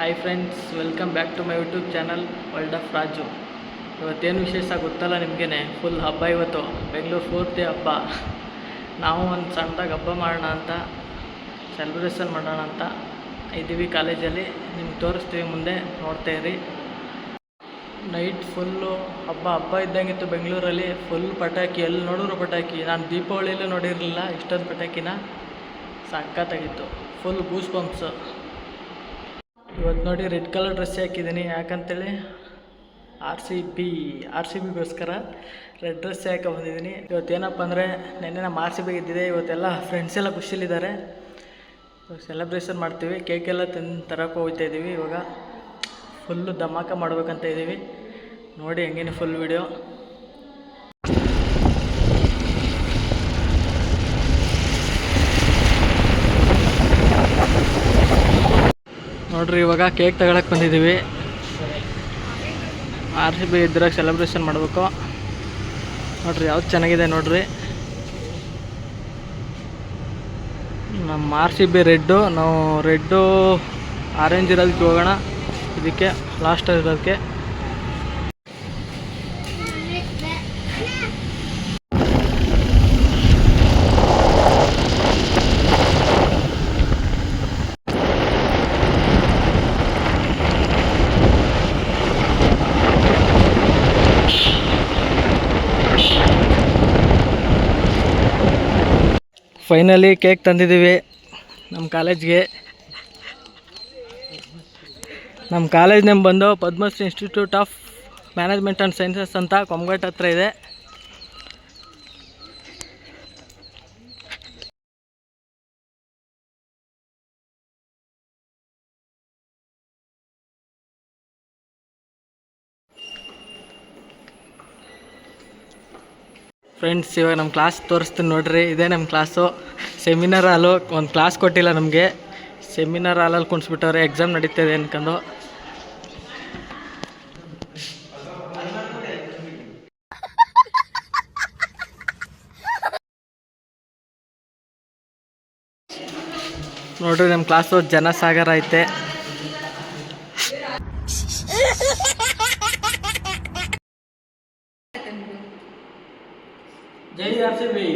Hi friends, welcome back to my YouTube channel world of Raju. ಇವತ್ತೇನು ವಿಶೇಷ ಗೊತ್ತಲ್ಲ ನಿಮಗೇ, ಫುಲ್ ಹಬ್ಬ ಇವತ್ತು. ಬೆಂಗಳೂರು ಪೂರ್ತಿ ಹಬ್ಬ. ನಾವು ಒಂದು ಸಣ್ಣದಾಗಿ ಹಬ್ಬ ಮಾಡೋಣ ಅಂತ, ಸೆಲೆಬ್ರೇಷನ್ ಮಾಡೋಣ ಅಂತ ಇದ್ದೀವಿ ಕಾಲೇಜಲ್ಲಿ. ನಿಮ್ಗೆ ತೋರಿಸ್ತೀವಿ, ಮುಂದೆ ನೋಡ್ತಾ ಇರಿ. ನೈಟ್ ಫುಲ್ಲು ಹಬ್ಬ ಇದ್ದಂಗಿತ್ತು ಬೆಂಗಳೂರಲ್ಲಿ. ಫುಲ್ ಪಟಾಕಿ, ಎಲ್ಲಿ ನೋಡಿದ್ರು ಪಟಾಕಿ. ನಾನು ದೀಪಾವಳಿಯಲ್ಲೂ ನೋಡಿರಲಿಲ್ಲ ಇಷ್ಟೊಂದು ಪಟಾಕಿನ. ಸಖತ್ತಾಗಿತ್ತು, ಫುಲ್ ಗೂಸ್ ಬಂಪ್ಸು. ಇವತ್ತು ನೋಡಿ ರೆಡ್ ಕಲರ್ ಡ್ರೆಸ್ ಹಾಕಿದ್ದೀನಿ, ಯಾಕಂತೇಳಿ ಆರ್ ಸಿ ಬಿಗೋಸ್ಕರ ರೆಡ್ ಡ್ರೆಸ್ ಹಾಕಿ ಬಂದಿದ್ದೀನಿ. ಇವತ್ತೇನಪ್ಪ ಅಂದರೆ, ನೆನ್ನೆ ನಮ್ಮ ಆರ್ ಸಿ ಬಿ ಗೆದ್ದಿದೆ. ಇವತ್ತೆಲ್ಲ ಫ್ರೆಂಡ್ಸ್ ಎಲ್ಲ ಖುಷಿಲಿದ್ದಾರೆ. ಸೆಲೆಬ್ರೇಷನ್ ಮಾಡ್ತೀವಿ. ಕೇಕೆಲ್ಲ ತರಕ್ಕೆ ಹೋಗ್ತಾ ಇದ್ದೀವಿ. ಇವಾಗ ಫುಲ್ಲು ಧಮಾಕ ಮಾಡ್ಬೇಕಂತ ಇದ್ದೀವಿ. ನೋಡಿ ಹೆಂಗೇನೆ ಫುಲ್ ವಿಡಿಯೋ. ನೋಡ್ರಿ, ಇವಾಗ ಕೇಕ್ ತಗೊಳಕ್ಕೆ ಬಂದಿದ್ದೀವಿ. ಆರ್ ಸಿ ಬಿ ಇದ್ರಾಗ ಸೆಲೆಬ್ರೇಷನ್ ಮಾಡಬೇಕು. ನೋಡ್ರಿ ಯಾವ್ದು ಚೆನ್ನಾಗಿದೆ ನೋಡ್ರಿ. ನಮ್ಮ ಆರ್ ಸಿ ಬಿ ರೆಡ್ಡು, ನಾವು ರೆಡ್ಡು ಆರೆಂಜ್ ಇರೋದಕ್ಕೆ ಹೋಗೋಣ. ಇದಕ್ಕೆ ಲಾಸ್ಟ್ ಇರೋದಕ್ಕೆ ಫೈನಲಿ ಕೇಕ್ ತಂದಿದ್ದೀವಿ ನಮ್ಮ ಕಾಲೇಜ್ಗೆ. ನಮ್ಮ ಕಾಲೇಜ್ ನೇಮ್ ಬಂದು Padmashri Institute of Management and Sciences ಅಂತ ಕೊಂಗಟ್ ಹತ್ರ ಇದೆ. ಫ್ರೆಂಡ್ಸ್, ಇವಾಗ ನಮ್ಮ ಕ್ಲಾಸ್ ತೋರಿಸ್ತೀನಿ ನೋಡ್ರಿ. ಇದೇ ನಮ್ಮ ಕ್ಲಾಸು. ಸೆಮಿನಾರ್ ಹಾಲು. ಒಂದು ಕ್ಲಾಸ್ ಕೊಟ್ಟಿಲ್ಲ ನಮಗೆ, ಸೆಮಿನಾರ್ ಹಾಲಲ್ಲಿ ಕುಣಿಸ್ಬಿಟ್ಟವ್ರೆ. ಎಕ್ಸಾಮ್ ನಡೀತಾಯಿದೆ ಅನ್ಕೊಂಡು. ನೋಡ್ರಿ, ನಮ್ಮ ಕ್ಲಾಸು ಜನಸಾಗರ ಐತೆ. ಜೈ ಆರ್ ಸಿ ಬಿ.